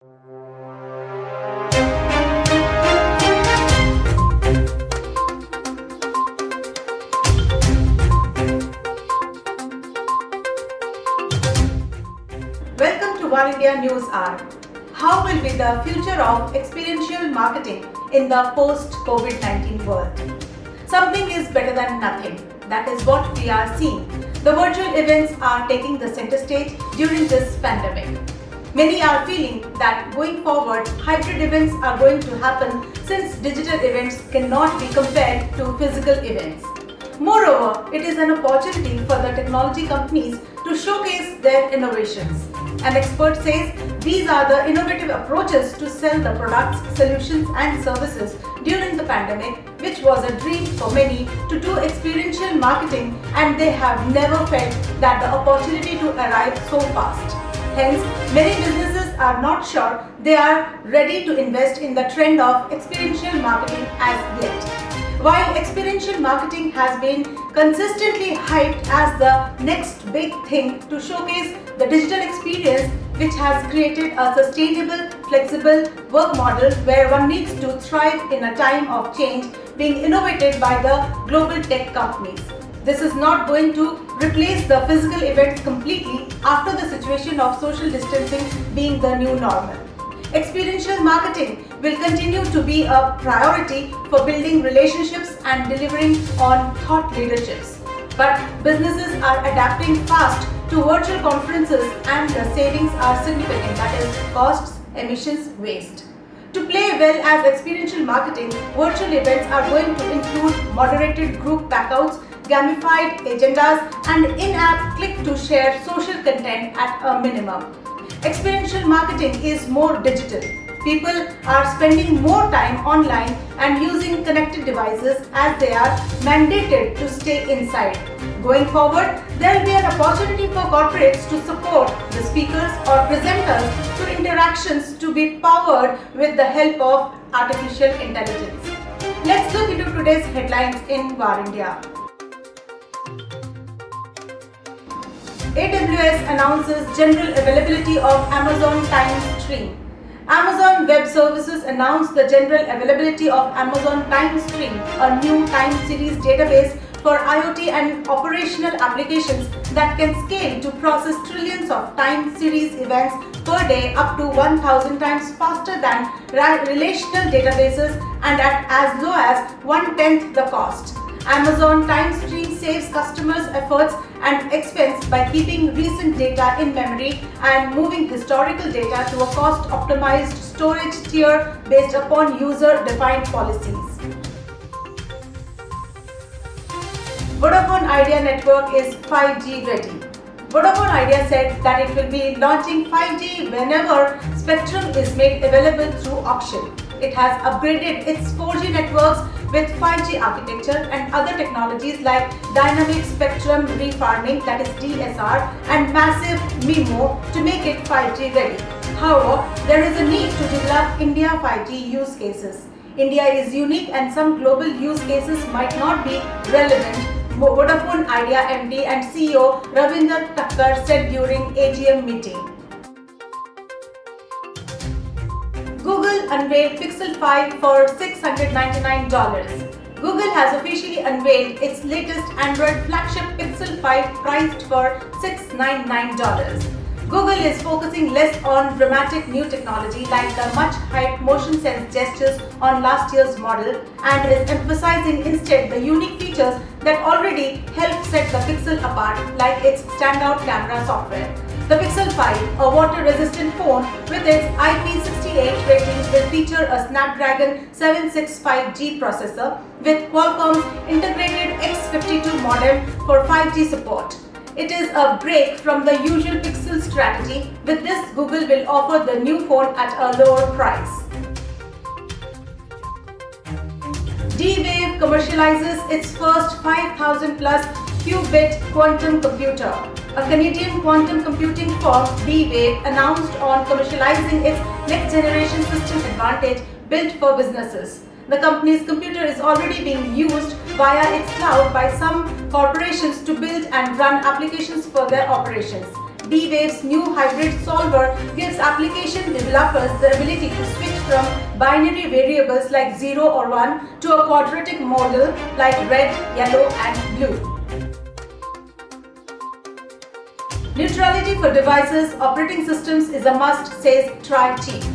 Welcome to One India News Hour. How will be the future of experiential marketing in the post-COVID-19 world? Something is better than nothing. That is what we are seeing. The virtual events are taking the center stage during this pandemic. Many are feeling that going forward, hybrid events are going to happen since digital events cannot be compared to physical events. Moreover, it is an opportunity for the technology companies to showcase their innovations. An expert says these are the innovative approaches to sell the products, solutions and services during the pandemic, which was a dream for many to do experiential marketing, and they have never felt that the opportunity to arrive so fast. Hence, many businesses are not sure they are ready to invest in the trend of experiential marketing as yet. While experiential marketing has been consistently hyped as the next big thing to showcase the digital experience, which has created a sustainable, flexible work model where one needs to thrive in a time of change, being innovated by the global tech companies. This is not going to replace the physical events completely after the situation of social distancing being the new normal. Experiential marketing will continue to be a priority for building relationships and delivering on thought leaderships. But businesses are adapting fast to virtual conferences, and the savings are significant, that is costs, emissions, waste. To play well as experiential marketing, virtual events are going to include moderated group backouts, gamified agendas and in-app click-to-share social content at a minimum. Experiential marketing is more digital. People are spending more time online and using connected devices as they are mandated to stay inside. Going forward, there will be an opportunity for corporates to support the speakers or presenters to interactions to be powered with the help of artificial intelligence. Let's look into today's headlines in War India. AWS announces general availability of Amazon Time Stream. Amazon Web Services announced the general availability of Amazon Time Stream, a new time series database for IoT and operational applications that can scale to process trillions of time series events per day, up to 1,000 times faster than relational databases and at as low as 1/10 the cost. Amazon Time Stream saves customers efforts and expense by keeping recent data in memory and moving historical data to a cost-optimized storage tier based upon user-defined policies. Vodafone Idea network is 5G ready. Vodafone Idea said that it will be launching 5G whenever spectrum is made available through auction. It has upgraded its 4G networks with 5G architecture and other technologies like dynamic spectrum refarming, that is DSR, and massive MIMO to make it 5G ready. However, there is a need to develop India 5G use cases. India is unique and some global use cases might not be relevant, Vodafone Idea MD and CEO Ravinder Thakkar said during AGM meeting. Google unveiled Pixel 5 for $699. Google has officially unveiled its latest Android flagship Pixel 5 priced for $699. Google is focusing less on dramatic new technology like the much-hyped motion sense gestures on last year's model and is emphasizing instead the unique features that already help set the Pixel apart, like its standout camera software. The Pixel 5, a water-resistant phone with its IP68 rating, will feature a Snapdragon 765G processor with Qualcomm's integrated X52 modem for 5G support. It is a break from the usual Pixel strategy. With this, Google will offer the new phone at a lower price. D-Wave commercializes its first 5,000 plus qubit quantum computer. A Canadian quantum computing firm, D-Wave, announced on commercializing its next-generation system Advantage built for businesses. The company's computer is already being used via its cloud by some corporations to build and run applications for their operations. D-Wave's new hybrid solver gives application developers the ability to switch from binary variables like 0 or 1 to a quadratic model like red, yellow and blue. Neutrality for devices, operating systems is a must, says TRAI chief.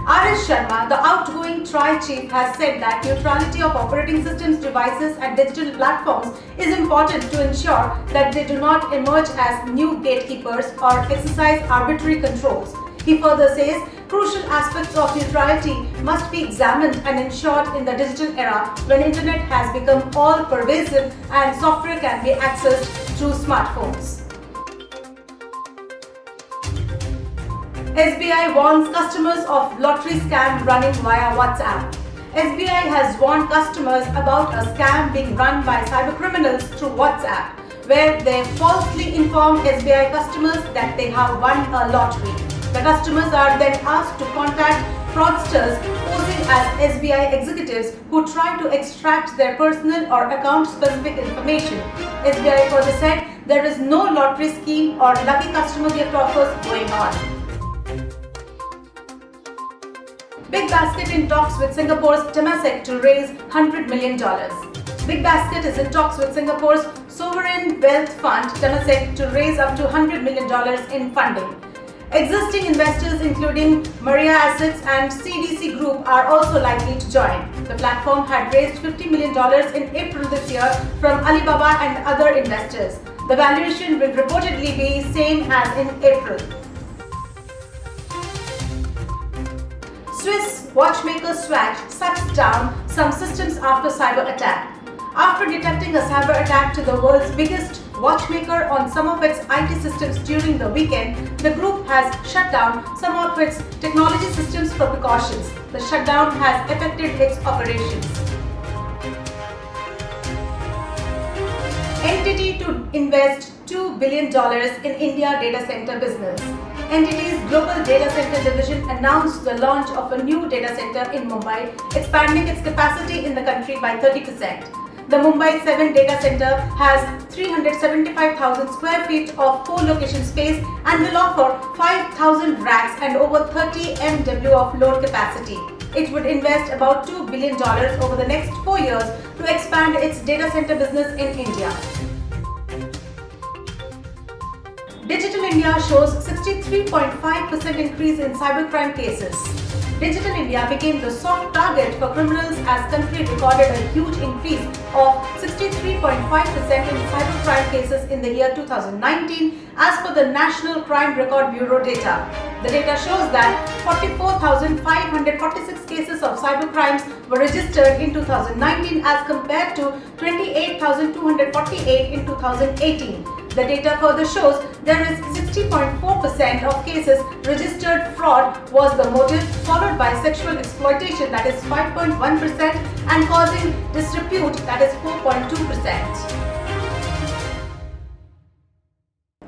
R.S. Sharma, the outgoing TRAI chief, has said that neutrality of operating systems, devices and digital platforms is important to ensure that they do not emerge as new gatekeepers or exercise arbitrary controls. He further says crucial aspects of neutrality must be examined and ensured in the digital era when internet has become all-pervasive and software can be accessed through smartphones. SBI warns customers of lottery scam running via WhatsApp. SBI has warned customers about a scam being run by cybercriminals through WhatsApp, where they falsely inform SBI customers that they have won a lottery. The customers are then asked to contact fraudsters posing as SBI executives who try to extract their personal or account-specific information. SBI further said there is no lottery scheme or lucky customer gift offers going on. Big Basket in talks with Singapore's Temasek to raise $100 million. Big Basket is in talks with Singapore's sovereign wealth fund Temasek to raise up to $100 million in funding. Existing investors including Maria Assets and CDC Group are also likely to join. The platform had raised $50 million in April this year from Alibaba and other investors. The valuation will reportedly be same as in April. Swiss watchmaker Swatch shuts down some systems after cyber attack. After detecting a cyber attack to the world's biggest watchmaker on some of its IT systems during the weekend, the group has shut down some of its technology systems for precautions. The shutdown has affected its operations. Entity to invest $2 billion in India data center business. Entity's global data center division announced the launch of a new data center in Mumbai, expanding its capacity in the country by 30%. The Mumbai 7 data center has 375,000 square feet of co-location space and will offer 5,000 racks and over 30 MW of load capacity. It would invest about $2 billion over the next 4 years to expand its data center business in India. Digital India shows 63.5% increase in cybercrime cases. Digital India became the soft target for criminals as country recorded a huge increase of 63.5% in cybercrime cases in the year 2019 as per the National Crime Record Bureau data. The data shows that 44,546 cases of cybercrimes were registered in 2019 as compared to 28,248 in 2018. The data further shows there is 60.4% of cases registered fraud was the motive, followed by sexual exploitation, that is 5.1%, and causing disrepute, that is 4.2%.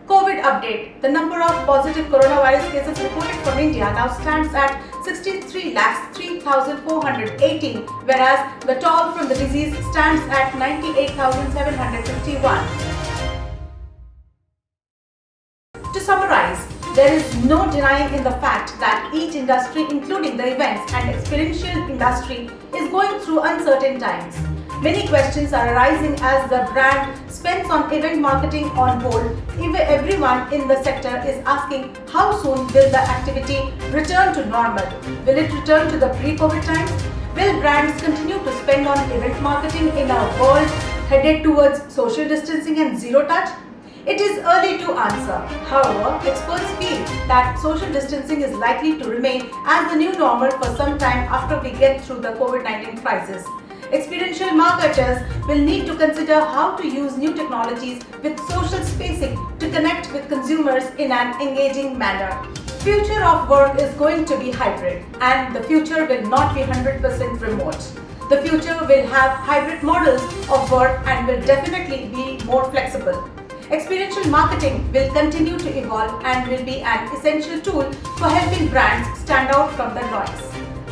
COVID update. The number of positive coronavirus cases reported from India now stands at 63,03,418, whereas the toll from the disease stands at 98,751. To summarize, there is no denying in the fact that each industry, including the events and experiential industry, is going through uncertain times. Many questions are arising as the brand spends on event marketing on hold. Everyone in the sector is asking how soon will the activity return to normal? Will it return to the pre-COVID times? Will brands continue to spend on event marketing in a world headed towards social distancing and zero touch? It is early to answer. However, experts feel that social distancing is likely to remain as the new normal for some time after we get through the COVID-19 crisis. Experiential marketers will need to consider how to use new technologies with social spacing to connect with consumers in an engaging manner. Future of work is going to be hybrid, and the future will not be 100% remote. The future will have hybrid models of work and will definitely be more flexible. Experiential marketing will continue to evolve and will be an essential tool for helping brands stand out from the noise.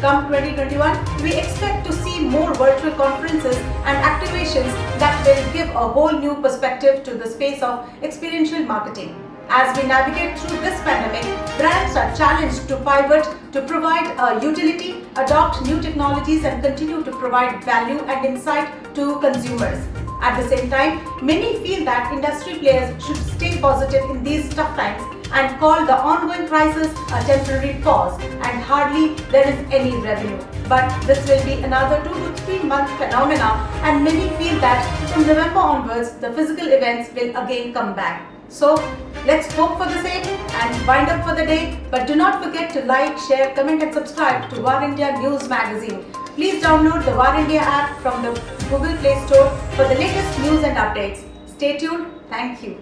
Come 2021, we expect to see more virtual conferences and activations that will give a whole new perspective to the space of experiential marketing. As we navigate through this pandemic, brands are challenged to pivot, to provide utility, adopt new technologies, and continue to provide value and insight to consumers. At the same time, many feel that industry players should stay positive in these tough times and call the ongoing crisis a temporary pause, and hardly there is any revenue. But this will be another 2 to 3 month phenomena, and many feel that from November onwards the physical events will again come back. So let's hope for the same and wind up for the day. But do not forget to like, share, comment and subscribe to War India News Magazine. Please download the War India app from the Google Play Store for the latest news and updates. Stay tuned. Thank you.